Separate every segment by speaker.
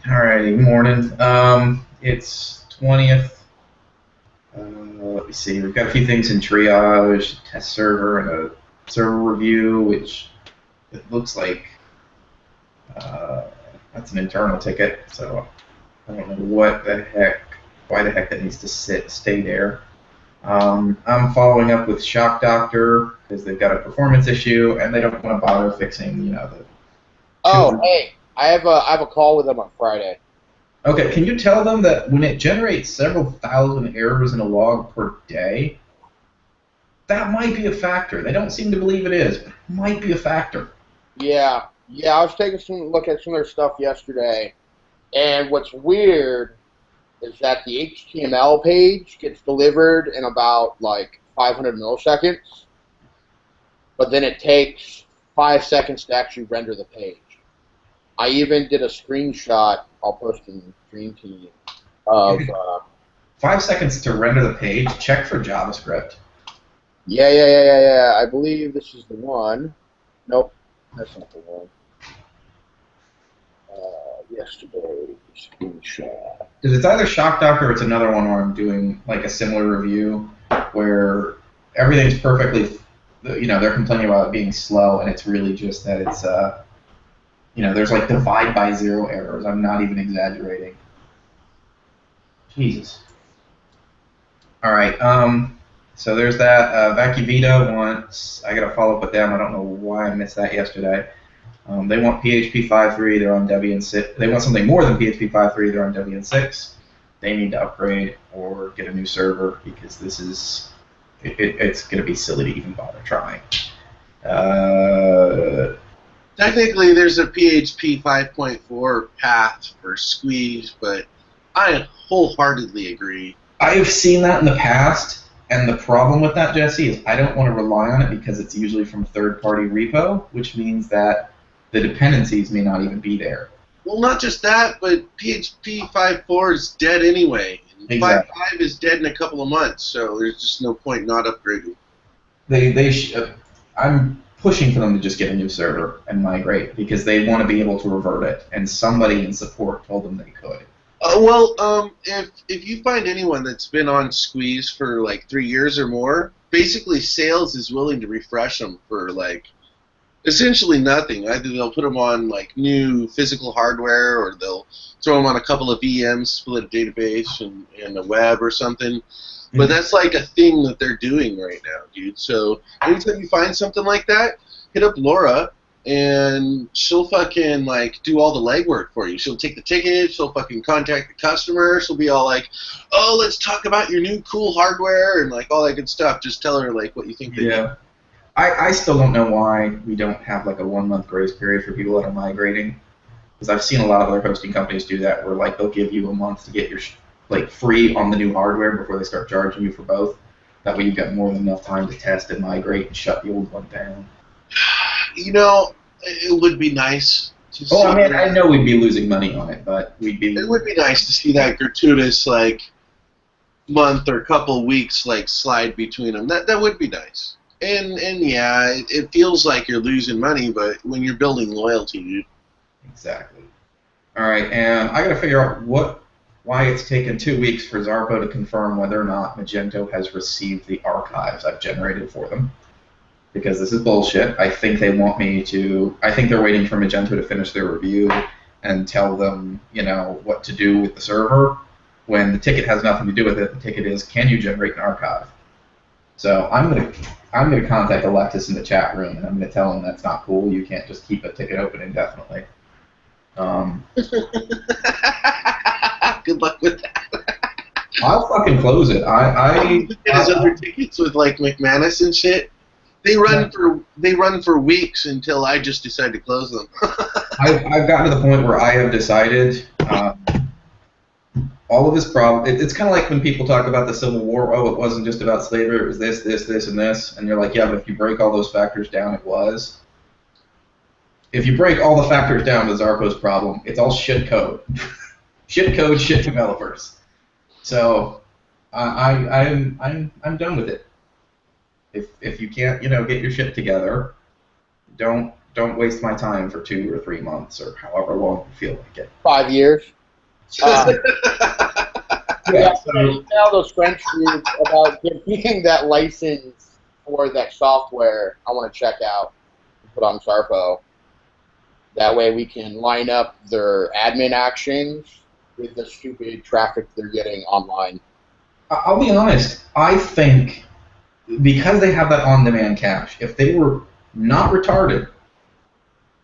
Speaker 1: Alrighty, morning. It's 20th. Let me see. We've got a few things in triage, test server, and a server review, which it looks like uh, that's an internal ticket. So I don't know why the heck that needs to stay there. I'm following up with Shock Doctor because they've got a performance issue and they don't want to bother fixing, the
Speaker 2: Oh,
Speaker 1: two.
Speaker 2: hey, I have a call with them on Friday.
Speaker 1: Okay, can you tell them that when it generates several thousand errors in a log per day, that might be a factor. They don't seem to believe it is, but it might be a factor.
Speaker 2: Yeah, I was taking some look at some of their stuff yesterday, and what's weird is that the HTML page gets delivered in about like 500 milliseconds, but then it takes 5 seconds to actually render the page. I even did a screenshot. I'll post in the Dream Team of
Speaker 1: 5 seconds to render the page. Check for JavaScript.
Speaker 2: yeah. I believe this is the one. Nope, that's not the one. Yesterday screenshot.
Speaker 1: Because it's either Shock Doctor or it's another one where I'm doing like a similar review where everything's perfectly, they're complaining about it being slow, and it's really just that there's like divide by zero errors. I'm not even exaggerating. Jesus. All right. So there's that. Vacuvita wants. I got to follow up with them. I don't know why I missed that yesterday. They want PHP 5.3. They're on Debian 6. They want something more than PHP 5.3. They're on Debian 6. They need to upgrade or get a new server because this is. It's going to be silly to even bother trying.
Speaker 3: Technically, there's a PHP 5.4 path for Squeeze, but I wholeheartedly agree.
Speaker 1: I have seen that in the past, and the problem with that, Jesse, is I don't want to rely on it because it's usually from third-party repo, which means that the dependencies may not even be there.
Speaker 3: Well, not just that, but PHP 5.4 is dead anyway.
Speaker 1: Exactly.
Speaker 3: 5.5 is dead in a couple of months, so there's just no point not upgrading.
Speaker 1: I'm pushing for them to just get a new server and migrate because they want to be able to revert it, and somebody in support told them they could.
Speaker 3: If you find anyone that's been on Squeeze for like 3 years or more, basically sales is willing to refresh them for like essentially nothing. Either they'll put them on like new physical hardware, or they'll throw them on a couple of VMs, split a database and a web or something. But that's like a thing that they're doing right now, dude. So anytime you find something like that, hit up Laura, and she'll fucking like do all the legwork for you. She'll take the ticket. She'll fucking contact the customer. She'll be all like, "Oh, let's talk about your new cool hardware and like all that good stuff." Just tell her like what you think they need.
Speaker 1: Yeah. I still don't know why we don't have like a 1 month grace period for people that are migrating. Because I've seen a lot of other hosting companies do that, where like they'll give you a month to get your like free on the new hardware before they start charging you for both. That way you've got more than enough time to test and migrate and shut the old one down.
Speaker 3: You know, it would be nice to
Speaker 1: Oh, I
Speaker 3: see.
Speaker 1: mean, I know we'd be losing money on it, but we'd be.
Speaker 3: It would be nice to see that gratuitous like month or couple weeks like slide between them. That would be nice. And yeah, it feels like you're losing money, but when you're building loyalty, dude.
Speaker 1: Exactly. All right, and I got to figure out why it's taken 2 weeks for Zarpo to confirm whether or not Magento has received the archives I've generated for them. Because this is bullshit. I think they want me to. I think they're waiting for Magento to finish their review and tell them, what to do with the server. When the ticket has nothing to do with it, the ticket is, can you generate an archive? So I'm gonna contact Alexis in the chat room, and I'm gonna tell him that's not cool. You can't just keep a ticket open indefinitely.
Speaker 3: Good luck with that.
Speaker 1: I'll fucking close it.
Speaker 3: His other tickets with like McManus and shit. They run for weeks until I just decide to close them.
Speaker 1: I've gotten to the point where I have decided all of this problem. It's kind of like when people talk about the Civil War. Oh, it wasn't just about slavery. It was this, and this. And you're like, yeah, but if you break all those factors down, it was. If you break all the factors down to Zarco's problem, it's all shit code. Shit code, shit developers. So I'm done with it. If you can't get your shit together, don't Don't waste my time for 2 or 3 months or however long you feel like it.
Speaker 2: 5 years. Yeah,
Speaker 1: So,
Speaker 2: I email those French groups about getting that license for that software I want to check out and put on Zarpo. That way we can line up their admin actions with the stupid traffic they're getting online.
Speaker 1: I'll be honest. I think because they have that on-demand cache, if they were not retarded,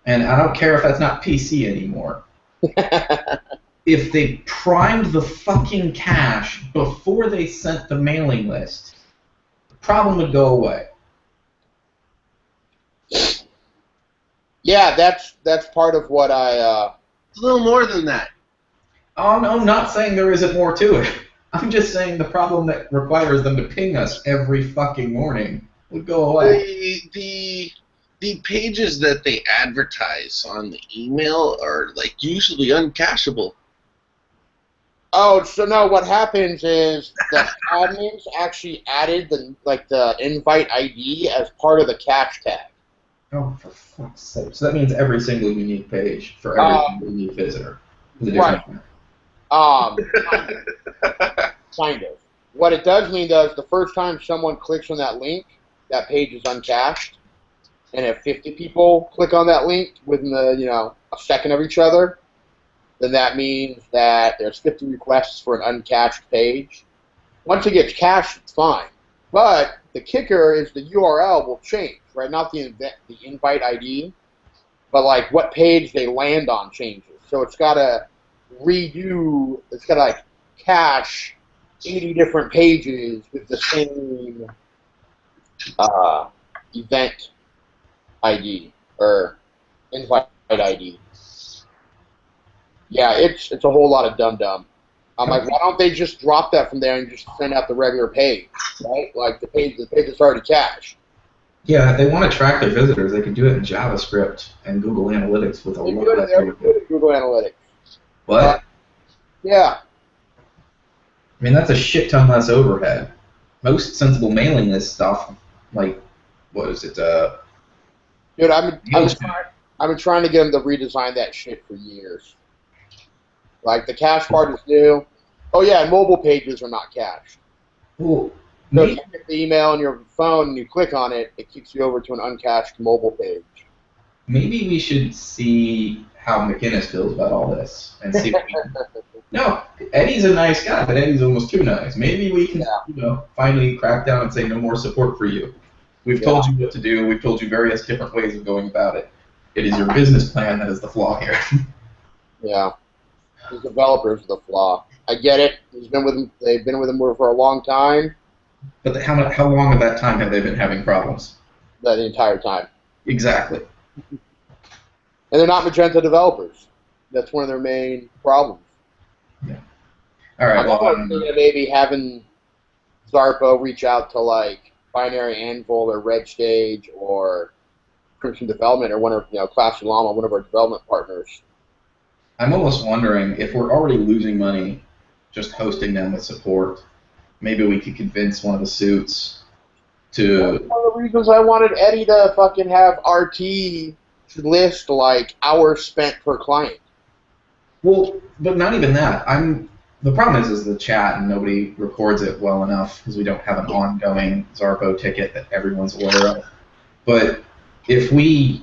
Speaker 1: and I don't care if that's not PC anymore, if they primed the fucking cache before they sent the mailing list, the problem would go away.
Speaker 2: Yeah, that's part of what I.
Speaker 3: It's a little more than that.
Speaker 1: Oh, no, I'm not saying there isn't more to it. I'm just saying the problem that requires them to ping us every fucking morning would go away.
Speaker 3: The pages that they advertise on the email are like usually uncacheable.
Speaker 2: Oh, so no, what happens is the admins actually added the invite ID as part of the cache tag.
Speaker 1: Oh, for fuck's sake. So that means every single unique page for every single unique visitor is a different one.
Speaker 2: Kind of. What it does mean, though, is the first time someone clicks on that link, that page is uncached. And if 50 people click on that link within a second of each other, then that means that there's 50 requests for an uncached page. Once it gets cached, it's fine. But the kicker is the URL will change, right? Not the invite ID, but like what page they land on changes. So it's got to cache 80 different pages with the same event ID or invite ID. Yeah, it's a whole lot of dum-dum. I'm like, why don't they just drop that from there and just send out the regular page, right? Like the page that's already cached.
Speaker 1: Yeah, if they want to track their visitors, they can do it in JavaScript and Google Analytics with a lot less overhead.
Speaker 2: Google Analytics.
Speaker 1: What?
Speaker 2: Yeah.
Speaker 1: I mean, that's a shit ton less overhead. Most sensible mailing list stuff, like, what is it?
Speaker 2: Dude, I've been trying to get them to redesign that shit for years. Like, the cache part is new. Oh, yeah, and mobile pages are not cached.
Speaker 1: Well,
Speaker 2: So if you get the email on your phone and you click on it, it kicks you over to an uncached mobile page.
Speaker 1: maybe we should see how McInnes feels about all this and see if we can. No, Eddie's a nice guy, but Eddie's almost too nice. Maybe we can, finally crack down and say no more support for you. We've told you what to do. We've told you various different ways of going about it. It is your business plan that is the flaw here.
Speaker 2: Yeah. The developers are the flaw. I get it. They've been with him for a long time.
Speaker 1: But how long of that time have they been having problems?
Speaker 2: The entire time.
Speaker 1: Exactly.
Speaker 2: And they're not Magento developers. That's one of their main problems.
Speaker 1: Yeah. All right.
Speaker 2: I'm thinking of maybe having Zarpo reach out to like Binary Anvil or RedStage or Crimson Development or one of Classy Llama, one of our development partners.
Speaker 1: I'm almost wondering if we're already losing money just hosting them with support. Maybe we could convince one of the suits to.
Speaker 2: That's one of the reasons I wanted Eddie to fucking have RT list like hours spent per client.
Speaker 1: Well, but not even that. The problem is the chat and nobody records it well enough because we don't have an ongoing Zarpo ticket that everyone's aware of. But if we're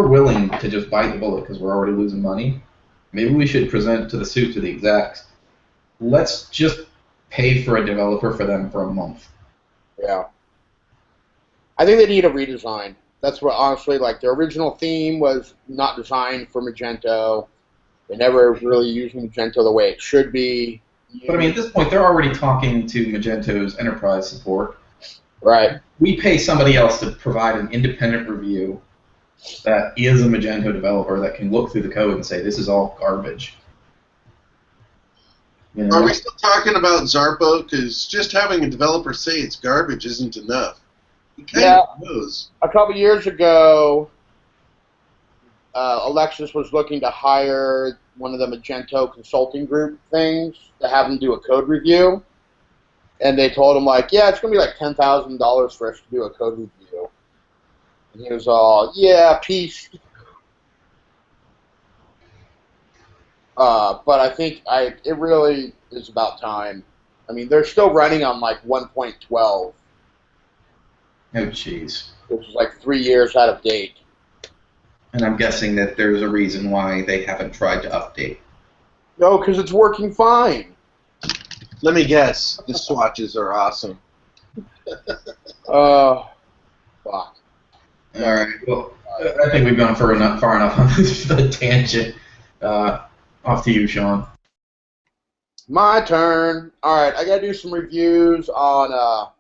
Speaker 1: willing to just bite the bullet because we're already losing money, maybe we should present to the suit, to the execs, let's just pay for a developer for them for a month.
Speaker 2: Yeah. I think they need a redesign. That's what, honestly, like, their original theme was not designed for Magento. They never really used Magento the way it should be.
Speaker 1: But, I mean, at this point, they're already talking to Magento's enterprise support.
Speaker 2: Right.
Speaker 1: We pay somebody else to provide an independent review that is a Magento developer that can look through the code and say, this is all garbage. You know?
Speaker 3: Are we still talking about Zarpo? Because just having a developer say it's garbage isn't enough. He kind of knows.
Speaker 2: A couple years ago, Alexis was looking to hire one of the Magento consulting group things to have them do a code review. And they told him, like, yeah, it's going to be like $10,000 for us to do a code review. And he was all, yeah, peace. But I think it really is about time. I mean, they're still running on like 1.12,
Speaker 1: Oh, jeez.
Speaker 2: which is like 3 years out of date.
Speaker 1: And I'm guessing that there's a reason why they haven't tried to update.
Speaker 2: No, because it's working fine.
Speaker 3: Let me guess. The swatches are awesome.
Speaker 2: Fuck.
Speaker 1: All right. Well, I think we've gone far enough on this tangent. Off to you, Sean.
Speaker 2: My turn. All right, I gotta do some reviews on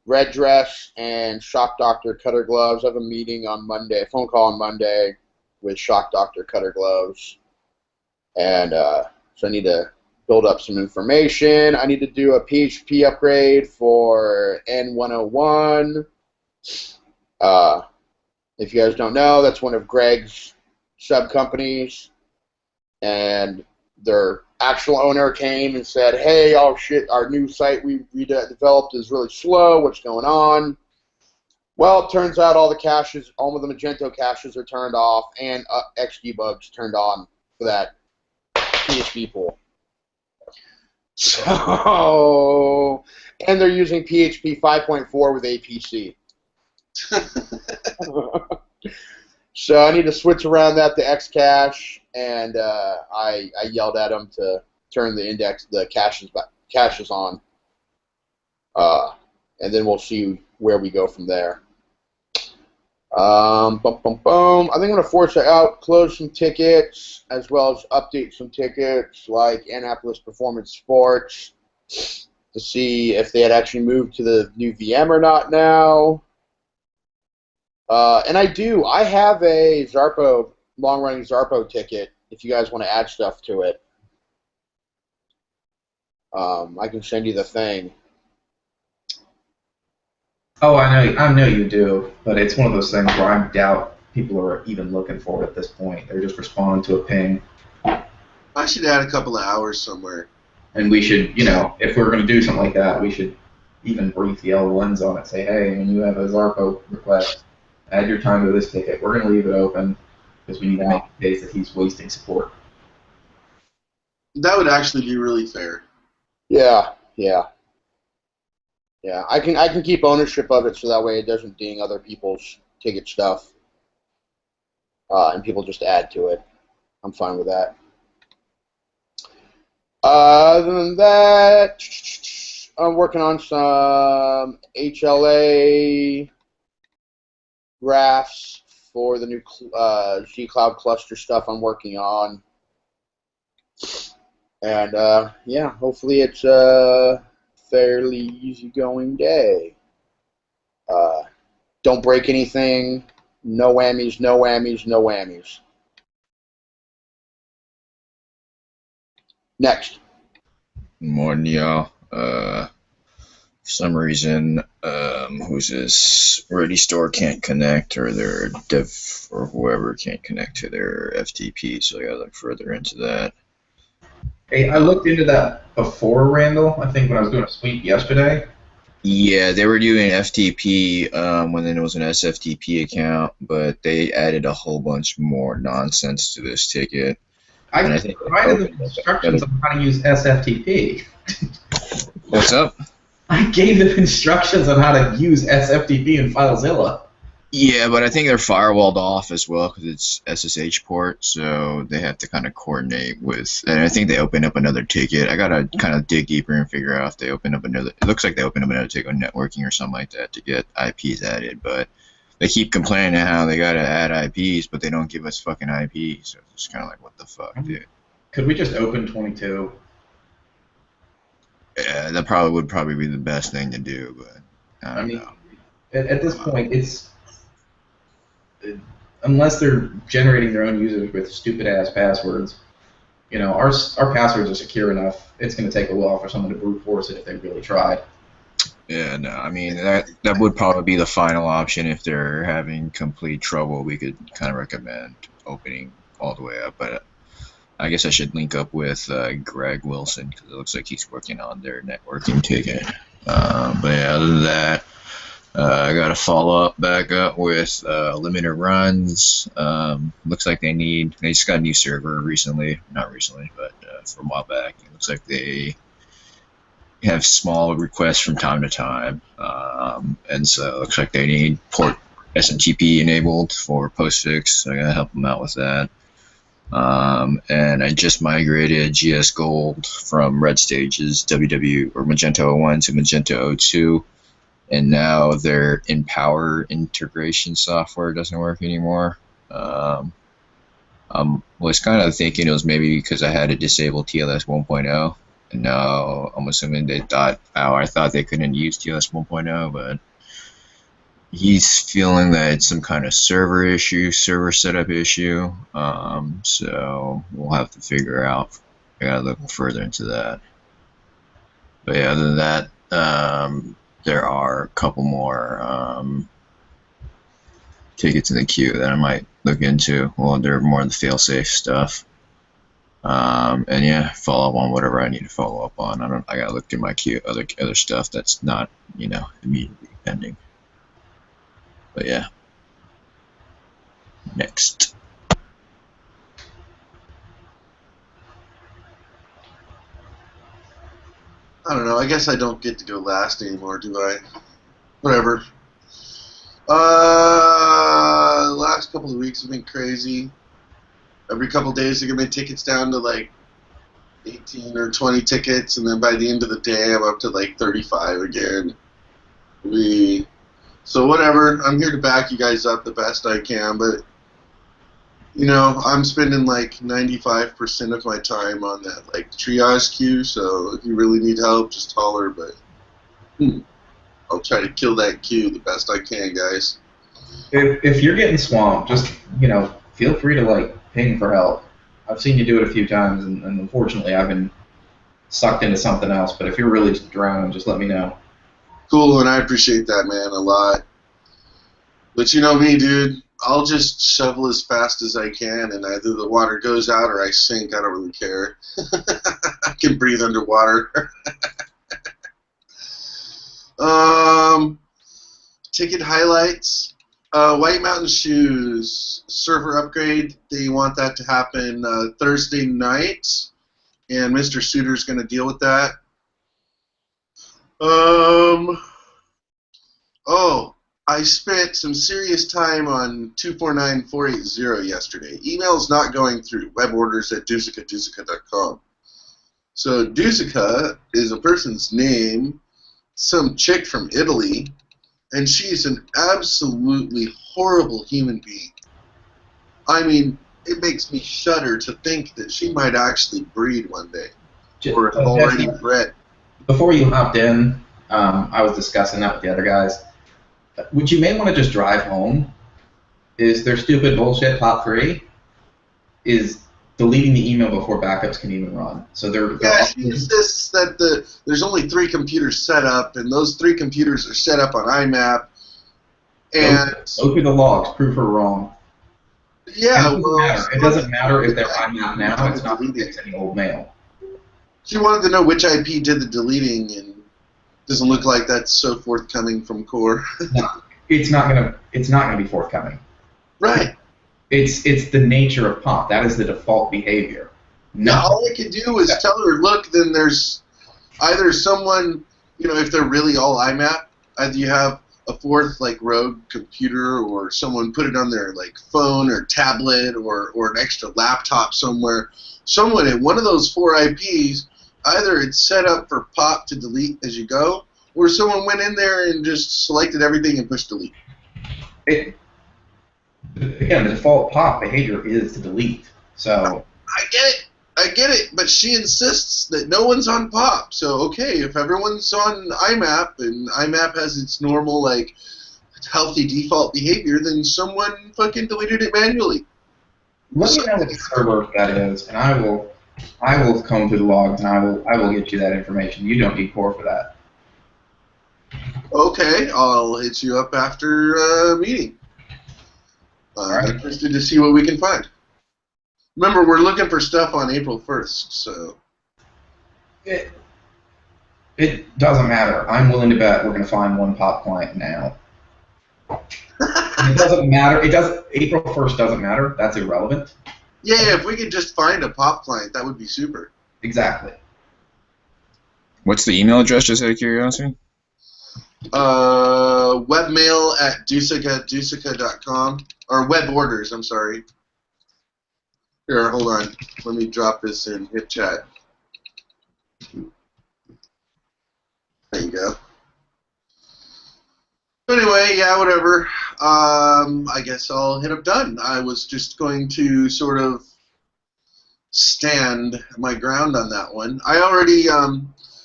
Speaker 2: Red Dress and Shock Doctor Cutter Gloves. I have a meeting on Monday, a phone call on Monday with Shock Doctor Cutter Gloves, and so I need to build up some information. I need to do a PHP upgrade for N101. If you guys don't know, that's one of Greg's sub companies, and their actual owner came and said, hey, oh shit, our new site we developed is really slow. What's going on? Well, it turns out all the caches, all of the Magento caches are turned off, and Xdebug's turned on for that PHP pool. So, and they're using PHP 5.4 with APC. So I need to switch around that to Xcache, and I yelled at them to turn the caches on, and then we'll see where we go from there. I think I'm gonna force it out, close some tickets, as well as update some tickets like Annapolis Performance Sports to see if they had actually moved to the new VM or not now. And I have a Zarpo, long-running Zarpo ticket, if you guys want to add stuff to it. I can send you the thing.
Speaker 1: Oh, I know you do, but it's one of those things where I doubt people are even looking for it at this point. They're just responding to a ping.
Speaker 3: I should add a couple of hours somewhere.
Speaker 1: And we should, you know, if we're going to do something like that, we should even brief the LLNs on it. Say, hey, when you have a Zarpo request, add your time to this ticket. We're going to leave it open because we need to make the case that he's wasting support.
Speaker 3: That would actually be really fair.
Speaker 2: Yeah. I can keep ownership of it so that way it doesn't ding other people's ticket stuff, and people just add to it. I'm fine with that. Other than that, I'm working on some HLA graphs for the new G Cloud cluster stuff I'm working on. And yeah, hopefully it's a fairly easygoing day. Don't break anything. No whammies, no whammies, no whammies. Next.
Speaker 4: Morning, y'all. For some reason, who's this? Ready Store can't connect, or their dev or whoever can't connect to their FTP, so I gotta look further into that.
Speaker 1: Hey, I looked into that before, Randall. I think when I was doing a sweep yesterday.
Speaker 4: Yeah, they were doing FTP when it was an SFTP account, but they added a whole bunch more nonsense to this ticket.
Speaker 1: I provided them instructions on how to use SFTP.
Speaker 4: What's up?
Speaker 1: I gave them instructions on how to use SFTP in FileZilla.
Speaker 4: Yeah, but I think they're firewalled off as well because it's SSH port, so they have to kind of coordinate with. And I think they opened up another ticket. I gotta kind of dig deeper and figure out if they opened up another. It looks like they opened up another ticket on networking or something like that to get IPs added, but they keep complaining how they gotta add IPs, but they don't give us fucking IPs. So it's kind of like, what the fuck, dude?
Speaker 1: Could we just open 22?
Speaker 4: Yeah, that would probably be the best thing to do, but I don't know.
Speaker 1: At this point, it's unless they're generating their own users with stupid ass passwords. You know, our passwords are secure enough. It's going to take a while for someone to brute force it if they really tried.
Speaker 4: Yeah, no, I mean that would probably be the final option if they're having complete trouble. We could kind of recommend opening all the way up, but I guess I should link up with Greg Wilson because it looks like he's working on their networking ticket. But yeah, other than that, I got to follow up back up with limited runs. Looks like they just got a new server recently, not recently, but for a while back. It looks like they have small requests from time to time, and so it looks like they need port SMTP enabled for postfix. So I gotta help them out with that. And I just migrated GS Gold from Red Stages WW or Magento 01 to Magento 02, and now their Empower integration software doesn't work anymore. I was kind of thinking it was maybe because I had to disable TLS 1.0. And now I'm assuming they thought, I thought they couldn't use TLS 1.0, but he's feeling that it's some kind of server issue, server setup issue. So we'll have to figure out. I gotta look further into that. But yeah, other than that, there are a couple more tickets in the queue that I might look into. Well, they're more of the fail-safe stuff. And yeah, follow up on whatever I need to follow up on. I gotta look through my queue, other stuff that's not, immediately pending. But yeah. Next.
Speaker 3: I don't know. I guess I don't get to go last anymore, do I? Whatever. Last couple of weeks have been crazy. Every couple of days, they get my tickets down to like 18 or 20 tickets, and then by the end of the day, I'm up to like 35 again. So whatever. I'm here to back you guys up the best I can, but I'm spending like 95% of my time on that like triage queue. So if you really need help, just holler. But I'll try to kill that queue the best I can, guys.
Speaker 1: If you're getting swamped, just feel free to like ping for help. I've seen you do it a few times, and unfortunately, I've been sucked into something else. But if you're really just drowning, just let me know.
Speaker 3: Cool, and I appreciate that, man, a lot. But you know me, dude. I'll just shovel as fast as I can, and either the water goes out or I sink. I don't really care. I can breathe underwater. Ticket highlights. White Mountain Shoes server upgrade. They want that to happen Thursday night, and Mr. Suter's going to deal with that. I spent some serious time on 249480 yesterday. Email's not going through. Web orders at Duzica.com. So Duzica is a person's name, some chick from Italy, and she's an absolutely horrible human being. I mean, it makes me shudder to think that she might actually breed one day, or have already bred.
Speaker 1: Before you hopped in, I was discussing that with the other guys. What you may want to just drive home is their stupid bullshit top 3 is deleting the email before backups can even run. So
Speaker 3: she insists that there's only 3 computers set up, and those 3 computers are set up on IMAP. And
Speaker 1: go through the logs, prove her wrong.
Speaker 3: Yeah,
Speaker 1: it doesn't matter if they're IMAP now. It's not going to fix any old mail.
Speaker 3: She wanted to know which IP did the deleting, and doesn't look like that's so forthcoming from core.
Speaker 1: No, it's not gonna be forthcoming.
Speaker 3: Right.
Speaker 1: It's the nature of POP. That is the default behavior.
Speaker 3: No, all I can do is tell her, look, then there's either someone, if they're really all IMAP, either you have a 4th like rogue computer, or someone put it on their like phone or tablet or an extra laptop somewhere. Someone in one of those 4 IPs, either it's set up for POP to delete as you go, or someone went in there and just selected everything and pushed delete.
Speaker 1: Again, the default POP behavior is to delete. So
Speaker 3: I get it, but she insists that no one's on POP. So okay, if everyone's on IMAP and IMAP has its normal like healthy default behavior, then someone fucking deleted it manually.
Speaker 1: Let me know what server that is, and I will comb through the logs, and I will get you that information. You don't need core for that.
Speaker 3: Okay, I'll hit you up after meeting. I'm interested to see what we can find. Remember, we're looking for stuff on April 1st, so...
Speaker 1: It doesn't matter. I'm willing to bet we're going to find one POP client now. It doesn't matter. It does. April 1st doesn't matter. That's irrelevant.
Speaker 3: Yeah, if we could just find a pop client, that would be super.
Speaker 1: Exactly.
Speaker 4: What's the email address, just out of curiosity?
Speaker 3: Webmail at dusica.com. Or web orders, I'm sorry. Here, hold on. Let me drop this in hit chat. There you go. Anyway, yeah, whatever. I guess I'll hit up done. I was just going to sort of stand my ground on that one. I already,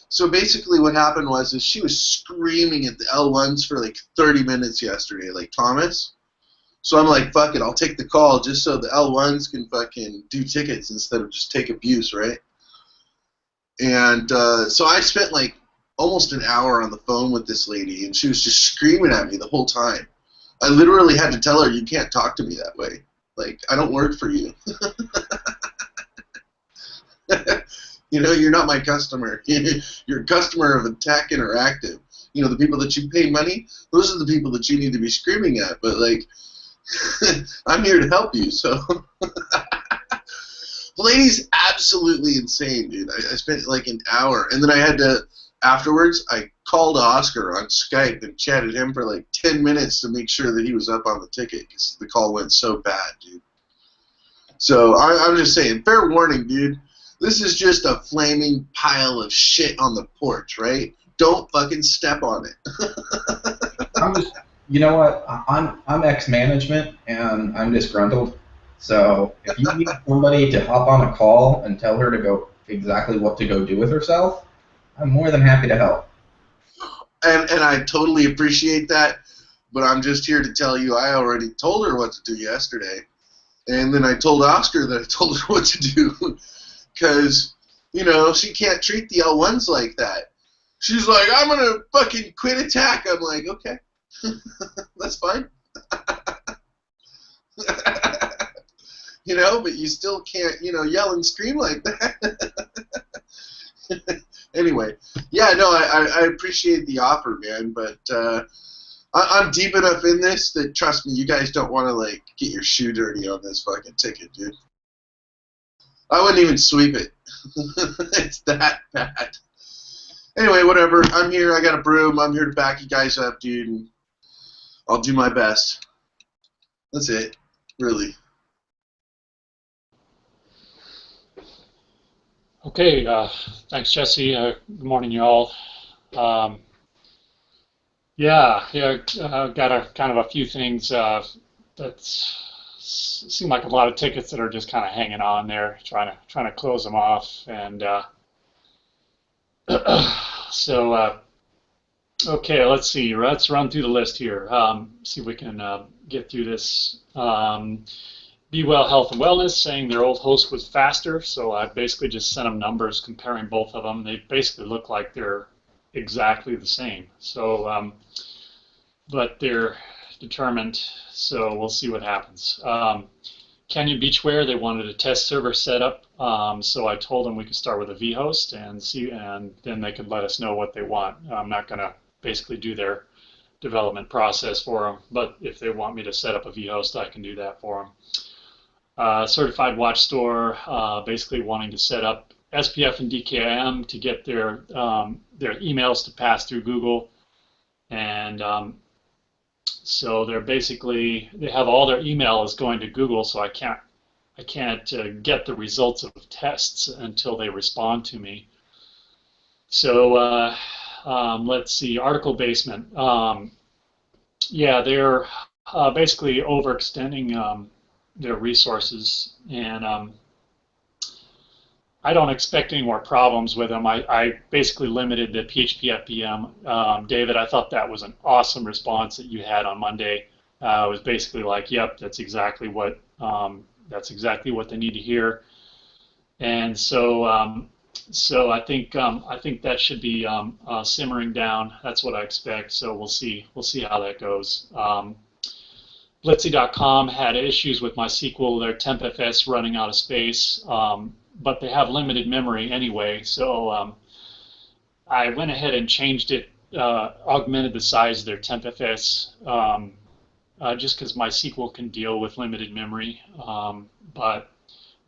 Speaker 3: so basically what happened was is she was screaming at the L1s for like 30 minutes yesterday, like Thomas. So I'm like, fuck it, I'll take the call just so the L1s can fucking do tickets instead of just take abuse, right? And so I spent like almost an hour on the phone with this lady, and she was just screaming at me the whole time. I literally had to tell her, you can't talk to me that way. Like, I don't work for you. You know, you're not my customer. You're a customer of Attack Interactive. You know, the people that you pay money, those are the people that you need to be screaming at. But, like, I'm here to help you, so. The lady's absolutely insane, dude. I spent like an hour, and then I had to, afterwards, I called Oscar on Skype and chatted him for like 10 minutes to make sure that he was up on the ticket, because the call went so bad, dude. So I'm just saying, fair warning, dude. This is just a flaming pile of shit on the porch, right? Don't fucking step on it.
Speaker 1: I'm just, you know what? I'm ex-management and I'm disgruntled. So if you need somebody to hop on a call and tell her to go exactly what to go do with herself, I'm more than happy to help.
Speaker 3: And I totally appreciate that, but I'm just here to tell you I already told her what to do yesterday. And then I told Oscar that I told her what to do because, you know, she can't treat the L1s like that. She's like, I'm going to fucking quit Attack. I'm like, okay, that's fine. You know, but you still can't, you know, yell and scream like that. Anyway, yeah, no, I appreciate the offer, man, but I'm deep enough in this that, trust me, you guys don't want to, like, get your shoe dirty on this fucking ticket, dude. I wouldn't even sweep it. It's that bad. Anyway, whatever. I'm here. I got a broom. I'm here to back you guys up, dude, and I'll do my best. That's it, really.
Speaker 5: Okay, thanks, Jesse. Good morning, y'all. Yeah, got a kind of a few things that seem like a lot of tickets that are just kind of hanging on there, trying to close them off, and so okay, let's see. Let's run through the list here. See if we can get through this. Be Well Health and Wellness saying their old host was faster, so I basically just sent them numbers comparing both of them. They basically look like they're exactly the same. So, but they're determined, so we'll see what happens. Canyon Beachwear, they wanted a test server set up, so I told them we could start with a vhost and see, and then they could let us know what they want. I'm not going to basically do their development process for them, but if they want me to set up a vhost, I can do that for them. Certified Watch Store, basically wanting to set up SPF and DKIM to get their emails to pass through Google, and so they have all their email is going to Google, so I can't get the results of tests until they respond to me. So let's see, Article Basement. Yeah, they're basically overextending their resources, and I don't expect any more problems with them. I basically limited the PHP FPM. David, I thought that was an awesome response that you had on Monday. It was basically like, yep, that's exactly what they need to hear. And so so I think that should be simmering down. That's what I expect. So we'll see how that goes. Blitzy.com had issues with MySQL, their TempFS running out of space, but they have limited memory anyway, so I went ahead and changed it, augmented the size of their TempFS just because MySQL can deal with limited memory, but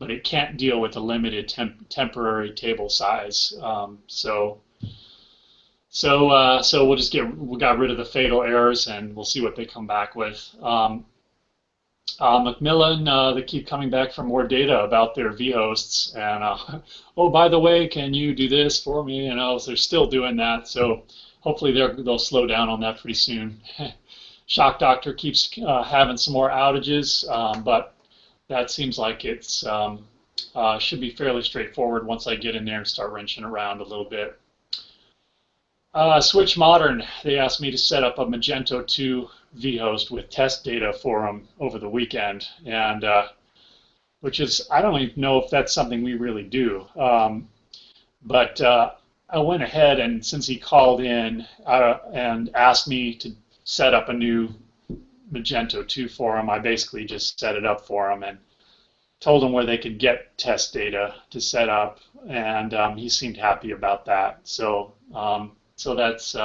Speaker 5: it can't deal with a limited temporary table size. So we got rid of the fatal errors, and we'll see what they come back with. Macmillan, they keep coming back for more data about their vhosts, and oh, by the way, can you do this for me? So they're still doing that. So hopefully they'll slow down on that pretty soon. Shock Doctor keeps having some more outages, but that seems like it's should be fairly straightforward once I get in there and start wrenching around a little bit. Switch Modern, they asked me to set up a Magento 2 vhost with test data for them over the weekend, and which is, I don't even know if that's something we really do. But I went ahead, and since he called in and asked me to set up a new Magento 2 for him, I basically just set it up for him and told him where they could get test data to set up, and he seemed happy about that. So that's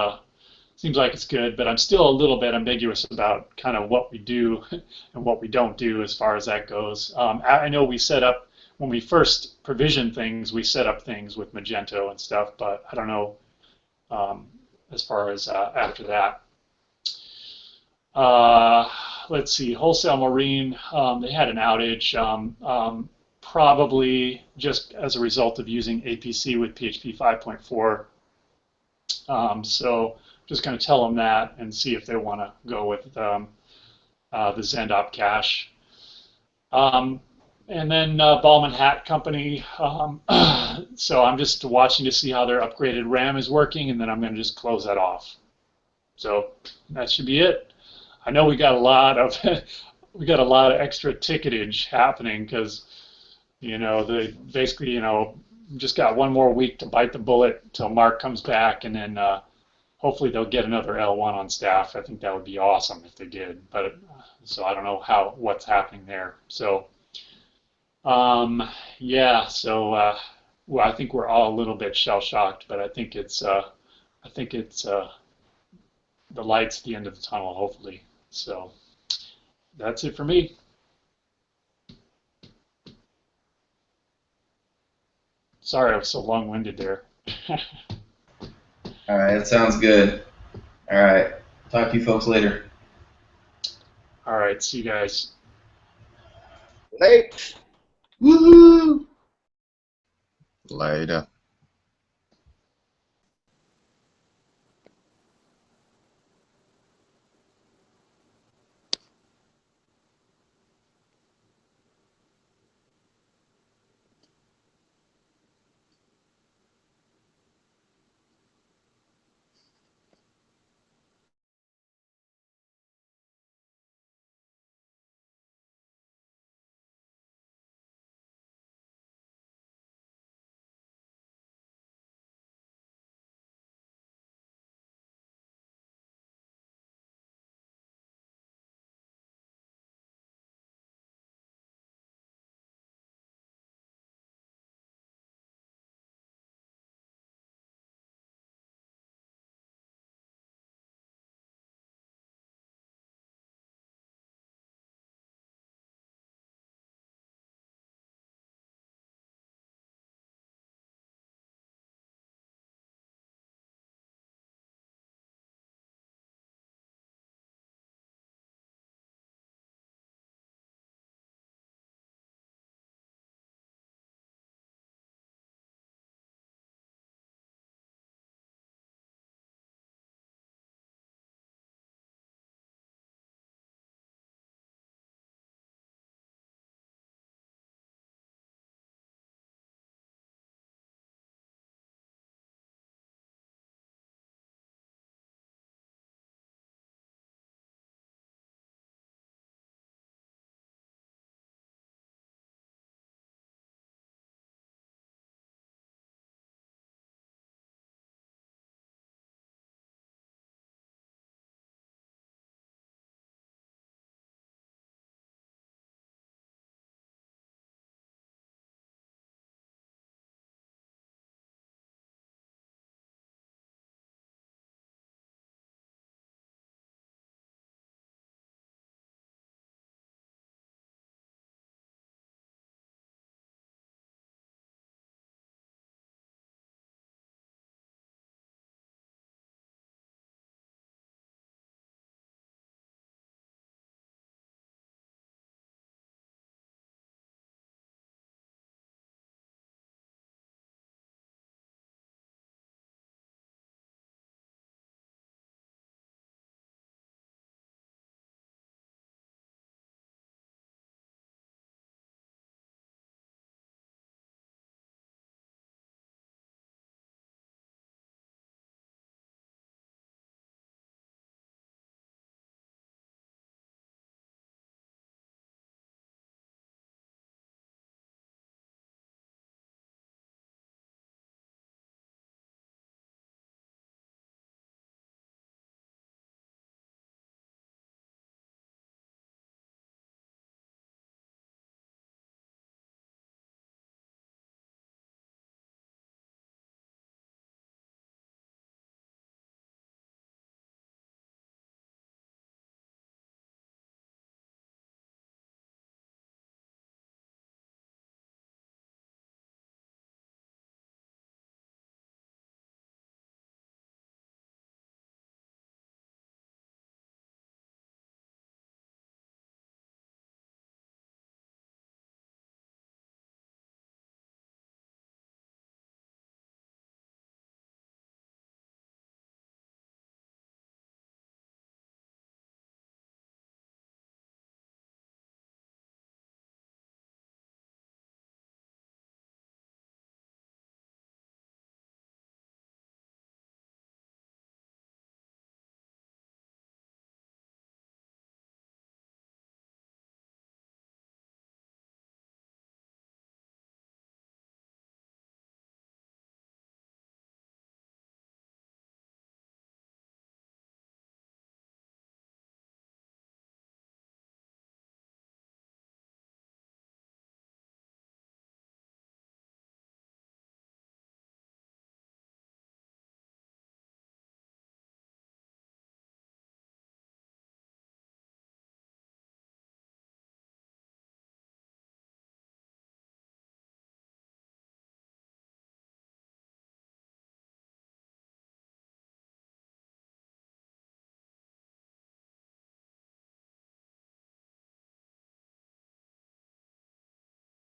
Speaker 5: seems like it's good, but I'm still a little bit ambiguous about kind of what we do and what we don't do as far as that goes. I know we set up, when we first provision things, we set up things with Magento and stuff, but I don't know as far as after that. Let's see, Wholesale Marine, they had an outage, probably just as a result of using APC with PHP 5.4. So just going to tell them that and see if they want to go with the Zendop cache. And then Ballman Hat Company. So I'm just watching to see how their upgraded RAM is working, and then I'm going to just close that off. So that should be it. I know we got a lot of extra ticketage happening because they basically just got one more week to bite the bullet until Mark comes back, and then hopefully they'll get another L1 on staff. I think that would be awesome if they did, but so I don't know what's happening there. So yeah, so well, I think we're all a little bit shell shocked, but I think it's the lights at the end of the tunnel, hopefully. So that's it for me. Sorry I was so long-winded there.
Speaker 1: All right, that sounds good. All right, talk to you folks later.
Speaker 5: All right, see you guys.
Speaker 2: Late.
Speaker 3: Woohoo!
Speaker 4: Later.